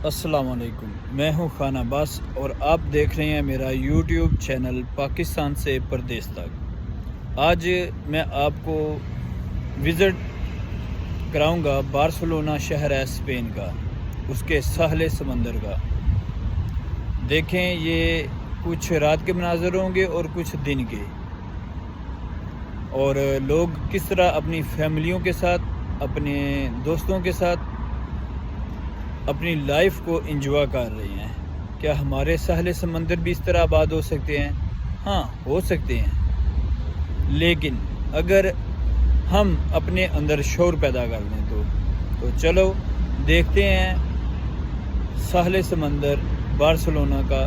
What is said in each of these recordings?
अस्सलाम वालेकुम। मैं हूं खान अब्बास और आप देख रहे हैं मेरा यूट्यूब चैनल पाकिस्तान से परदेस तक। आज मैं आपको विज़िट कराऊंगा बार्सिलोना शहर है स्पेन का, उसके साहले समंदर का। देखें, ये कुछ रात के मनाज़र होंगे और कुछ दिन के, और लोग किस तरह अपनी फैमिलियों के साथ, अपने दोस्तों के साथ अपनी लाइफ को एंजॉय कर रहे हैं। क्या हमारे साहले समंदर भी इस तरह आबाद हो सकते हैं? हाँ, हो सकते हैं, लेकिन अगर हम अपने अंदर शौर पैदा कर लें तो चलो देखते हैं साहले समंदर बार्सिलोना का।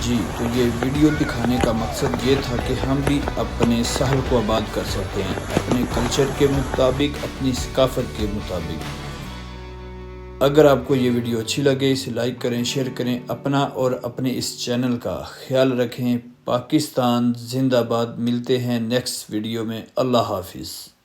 जी, तो ये वीडियो दिखाने का मकसद ये था कि हम भी अपने शहर को आबाद कर सकते हैं, अपने कल्चर के मुताबिक, अपनी सकाफत के मुताबिक। अगर आपको ये वीडियो अच्छी लगे इसे लाइक करें, शेयर करें, अपना और अपने इस चैनल का ख्याल रखें। पाकिस्तान जिंदाबाद। मिलते हैं नेक्स्ट वीडियो में। अल्लाह हाफिज़।